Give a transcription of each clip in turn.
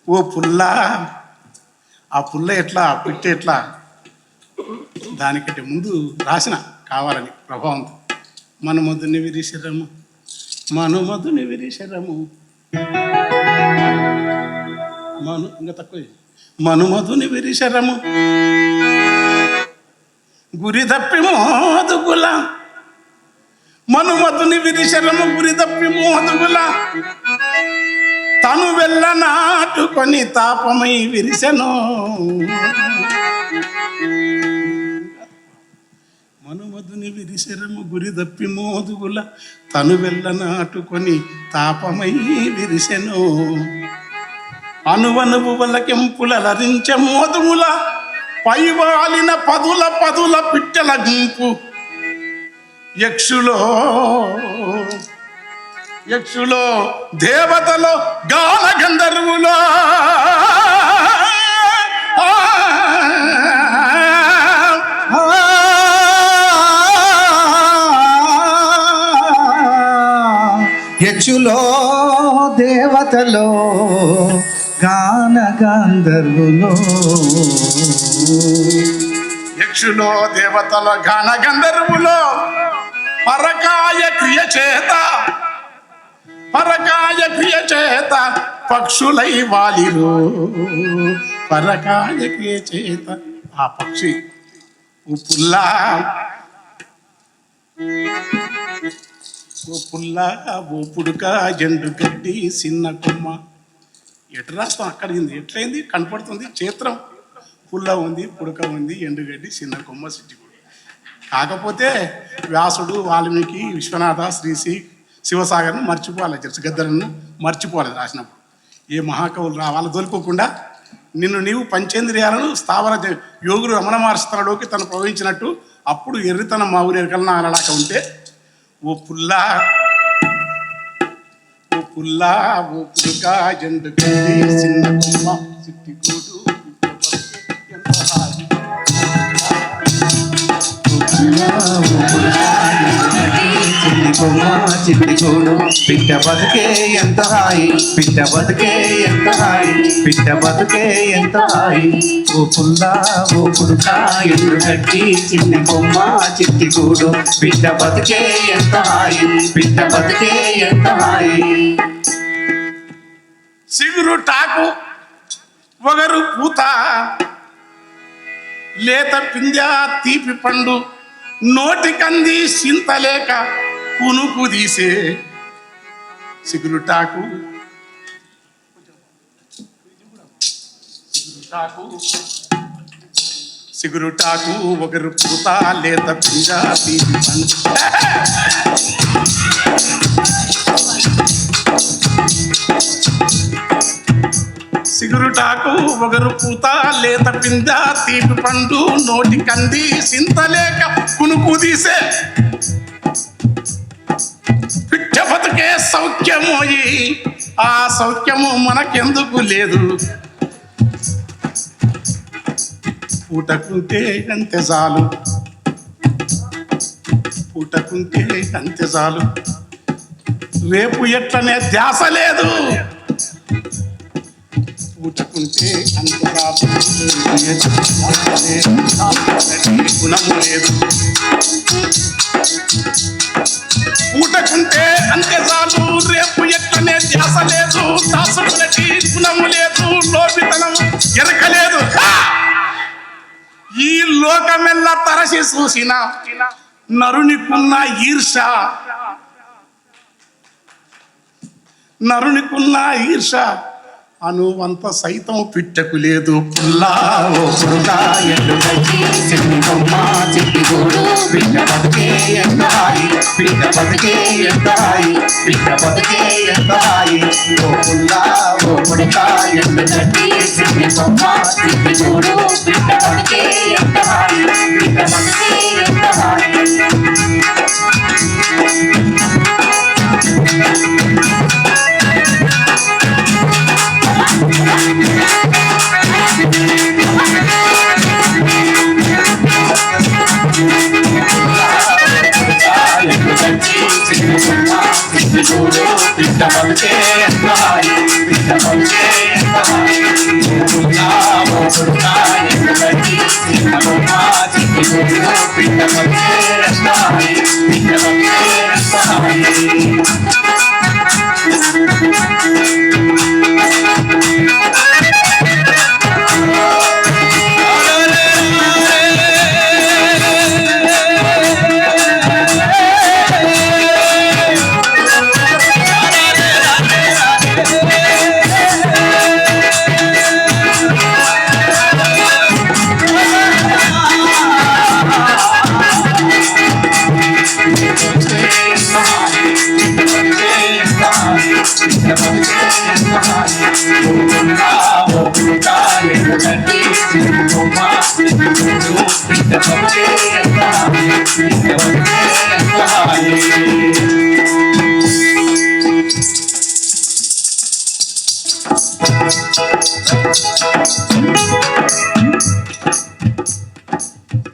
ఓ పుల్ల, ఆ పుల్ల ఎట్లా పిట్ట ఎట్లా దానికంటే ముందు రాసిన కావాలని ప్రభావంతో. మనుమధుని విరిశరము, మనుమధుని విరిశరము, ఇంకా తక్కువ, మనుమధుని విరిశరము గురి తప్పి మోదుగుల, మనుమధుని విరిశరము గురి తప్పి మోదుగుల, తను వెళ్ళ నాటుకొని తాపమై విరిసెను. మనుమధుని విరిశరము గురి తప్పి మోదుగుల, తను వెళ్ళ నాటుకొని తాపమై విరిసెను. అనువనువు వలకెంపులరించె మోదుముల, పైవాలిన పదుల పదుల పిట్టల గుంపు. యక్షులో దేవతలో గాన గంధర్వులో, యక్షులో దేవతలో గాన గంధర్వులో, యక్షులో దేవతల గాన గంధర్వులో, పరకాయ క్రియ చేత పక్షులై వాలిరు. పరకాయ క్రియ చేత ఆ పక్షి ఓ పుల్లా, ఓ పుల్లా ఓ పుడుక జండు గడ్డి చిన్న కొమ్మ. ఎటు రాస్తాం అక్కడికి ఎట్లయింది కనపడుతుంది చిత్రం. పుల్ల ఉంది, పుడక ఉంది, ఎండుగడ్డి, చిన్న కొమ్మ, సిట్టిగూడు. కాకపోతే వ్యాసుడు, వాల్మీకి, విశ్వనాథ, శ్రీశ్రీ, శివసాగర్ను మర్చిపోవాలి, గద్దరను మర్చిపోవాలి రాసినప్పుడు. ఏ మహాకవులు వాళ్ళ దొలుకోకుండా నిన్ను నీవు పంచేంద్రియాలను స్థావర యోగులు రమణ మహర్షి తనలోకి తను ప్రవహించినట్టు అప్పుడు ఎర్రితనం మా ఊరి ఎరకలన అలాక ఉంటే, ఓ పుల్లా ఓ పుల్లా ఓ పుడుక జండు గడ్డి చిన్న కొమ్మ సిట్టిగూడు, చిట్టిగూడు పిట్ట బతుకే ఎంత హాయి, పిట్ట బతుకే ఎంత హాయి, పిట్ట బతుకే ఎంత హాయి. ఓ పుల్లా ఓ పుడుక ఎండు గడ్డి చిన్ని కొమ్మ చిట్టిగూడు, పిట్ట బతుకే ఎంత హాయి, పిట్ట బతుకే ఎంత హాయి. సిగురు టాకు ఒగరు పూత, లేత పింద్యా తీపి పండు, నోటికంది సింతలేక కునుకు తీసే. సిగురుటాకు సిగురుటాకు ఒకరు పూత, లేత పింద్యా తీపి పండు. సిగురుటాకు ఒకరు పూత, లేత పింద తీపి పండు, నోటి కంది సింతలేక కునుకు తీసే. పిట్ట బతుకే సౌఖ్యమోయి, ఆ సౌఖ్యము మనకెందుకు లేదు. పూటకుంటే అంతే చాలు, పూటకుంటే అంతే చాలు, రేపు ఎట్లనే ధ్యాస లేదు. పూటకుంటే అంత గుణము లేదు. పూటకుంటే అంతే చాలు, రేపు ఎట్లనే ధ్యాస లేదు. దాసుకులకి గుణము లేదు, లోపితనము ఎరకలేదు. ఈ లోకమెల్లా తరసి చూసిన నరునికున్న ఈర్ష, నరునికున్న ఈర్ష అనువంత సైతం పిట్టకు లేదు. పుల్లా ఓ పుడుక ఎండు గడ్డి చిన్ని కొమ్మ చిట్టిగూడు, పిట్ట బతుకే ఎంత హాయి, పిట్ట బతుకే ఎంత హాయి, పిట్ట బతుకే ఎంత హాయి. ఓ పుల్లా ఓ పుడుక ఎండు గడ్డి చిన్ని కొమ్మ చిట్టిగూడు, పిట్ట బతుకే ఎంత హాయి, పిట్ట బతుకే ఎంత హాయి. పిట్ట బతుకే ఎంత హాయి, పిట్ట బతుకే ఎంత హాయి.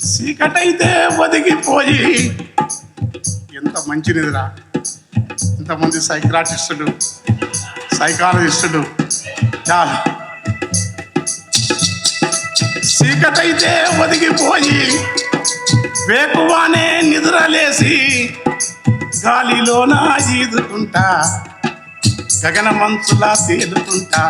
చీకటైతే ఒదిగిపోయి ఎంత మంచి నిద్ర. ఇంతమంది సైక్రాటిస్టులు సైకాలజిస్టులు చాలు. చీకటైతే ఒదిగిపోయి వేకువానే నిద్రలేసి గాలిలోన ఈదుకుంటా గగన మంచులా తేలుకుంటా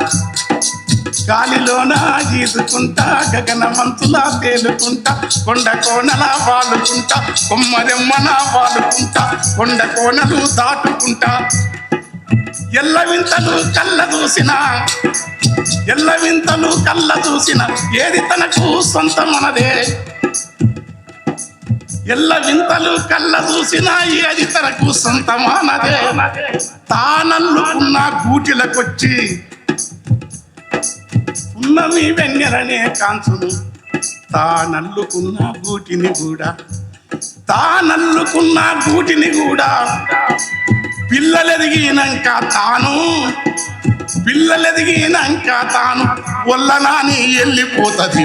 గాలిలోన ఈదుకుంటా గగన మంచులా తేలుకుంటా కొండ కోనలా వాలుకుంటా కొమ్మరెమ్మన వాలుకుంటా కొండ కోనలు దాటుకుంటా ఎల్లవింతలు కళ్ళ చూసిన ఏది తనకు సొంతమనదే. ఎల్లవింతలు కళ్ళ చూసిన ఏది తనకు సొంతమనదే. తానల్లుకున్న గూటిలకొచ్చి ఉన్నమి వెన్నెలనే కాంచును తానల్లుకున్న గూటిని కూడా పిల్లలెదిగినాక తాను ఒల్లనాని వెళ్ళిపోతుంది.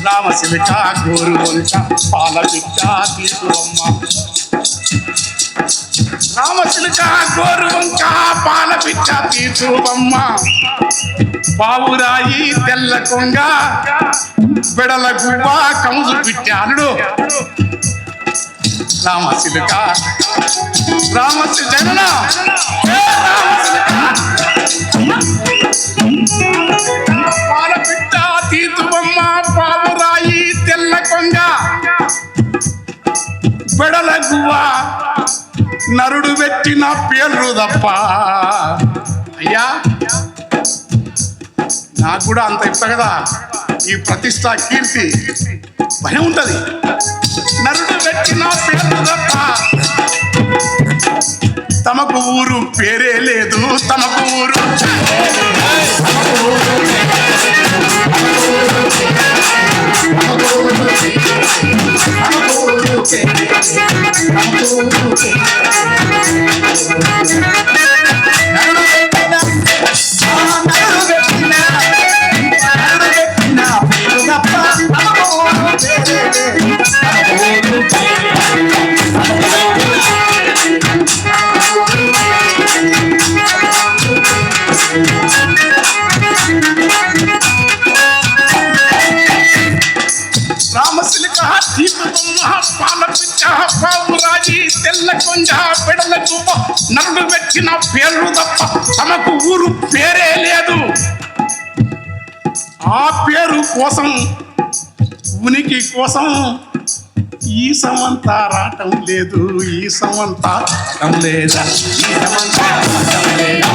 రామశిలక గోరువంక పాల పిట్ట తీసుకోమ్మ. రామశిలక గోరువంక పాల పిట్ట తీసుకోమ్మ. పావురాయి తెల్ల కొంగ బెడల గువ్వ కముజు పిట్టాడు. రామశిలక జగన పాల పిట్ట తీతువమ్మ. పావురాయి తెల్ల కొంగ బెడల గువ్వ నరుడు పెట్టిన పేర్లు తప్ప. అయ్యా నాకు కూడా అంత ఇప్ప కదా ఈ ప్రతిష్ట కీర్తి భయం ఉంటది. నరుడు పెట్టిన పేర్లు తప్ప తమకు ఊరు పేరే లేదు. తమకు ఊరు పావురాజి తెల్ల కొంజ పెడల చువ్వ నరుడు పెట్టిన పేర్లు తప్ప తమకు ఊరు పేరే లేదు. ఆ పేరు కోసం ఉనికి కోసం ఈ సమంత రాటం లేదు, ఈ సమంత రాటం లేదా, ఈ సమంత రాటం లేదా.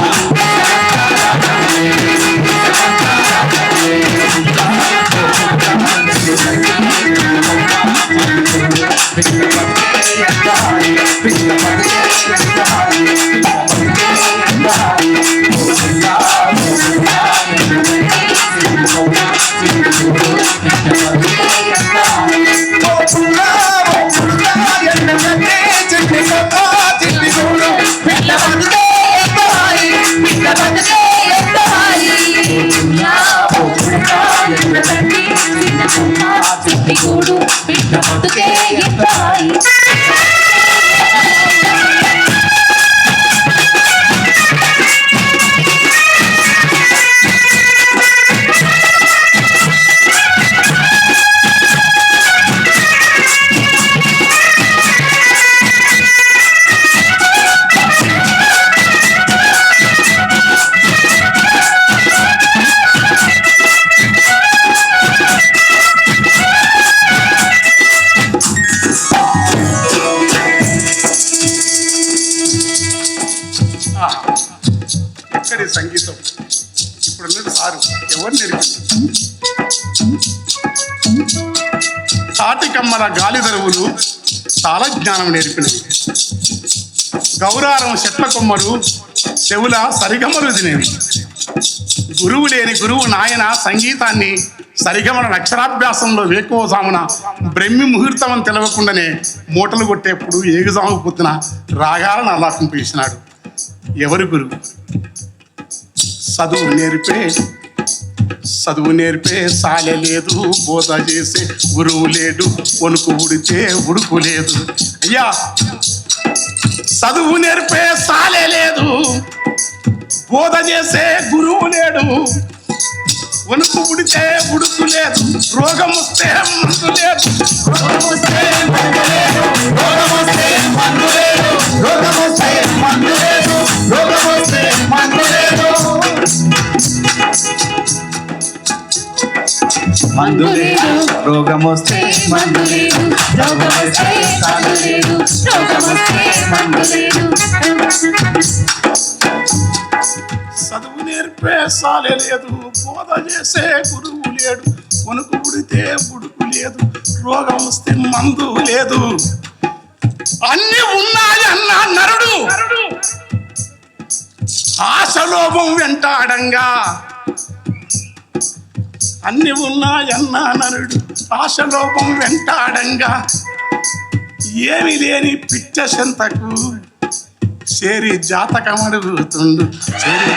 చిట్టిగూడు బిడ్డ బతుకే ఎంత హాయి. ఎక్కడి సంగీతం ఇప్పుడున్నది సారు ఎవరు నేర్పింది? తాటికమ్మల గాలి దరువులు చాలా జ్ఞానం నేర్పినవి. గౌరారం చెట్ల కొమ్మలు చెవుల సరిగమలు తినేవి. గురువు లేని గురువు నాయన సంగీతాన్ని సరిగమల అక్షరాభ్యాసంలో వేకువజామున బ్రహ్మి ముహూర్తం అని తెలవకుండానే మూటలు కొట్టేప్పుడు ఏగుజాము పొద్దున రాగాలను ఆలాపింపేసినాడు. ఎవరు గురువు? చదువు నేర్పే సాలె లేదు, బోధ చేసే గురువు లేడు, వణుకు ఉడితే ఉడుకు లేదు. అయ్యా, చదువు నేర్పే సాలె లేదు, బోధ చేసే గురువు లేడు, వణుకు ఉడితే ఉడుకు లేదు, రోగం వస్తే మందు లేదు, రోగం వస్తే మందు లేదు, రోగం వస్తే మందు లేదు, రోగం వస్తే మందు లేదు, రోగం వస్తే మందు లేదు. మందు లేదు, రోగం వస్తే మందు లేదు, రోగం వస్తే సాలు లేదు, రోగం వస్తే మందు లేదు. చదువు నేర్పే సాలే లేదు, బోధ చేసే గురువు లేడు, వణుకు ఉడితే ఉడుకు లేదు, రోగం వస్తే మందు లేదు. అన్ని ఉన్నాయన్న నరుడు ఆశలోభం వెంటాడంగా, అన్ని ఉన్నాయన్న నరుడు ఆశలోభం వెంటాడంగా, ఏమి లేని పిచ్చ చెంతకు చేరి జాతకం అడుగుతుండు. చిన్న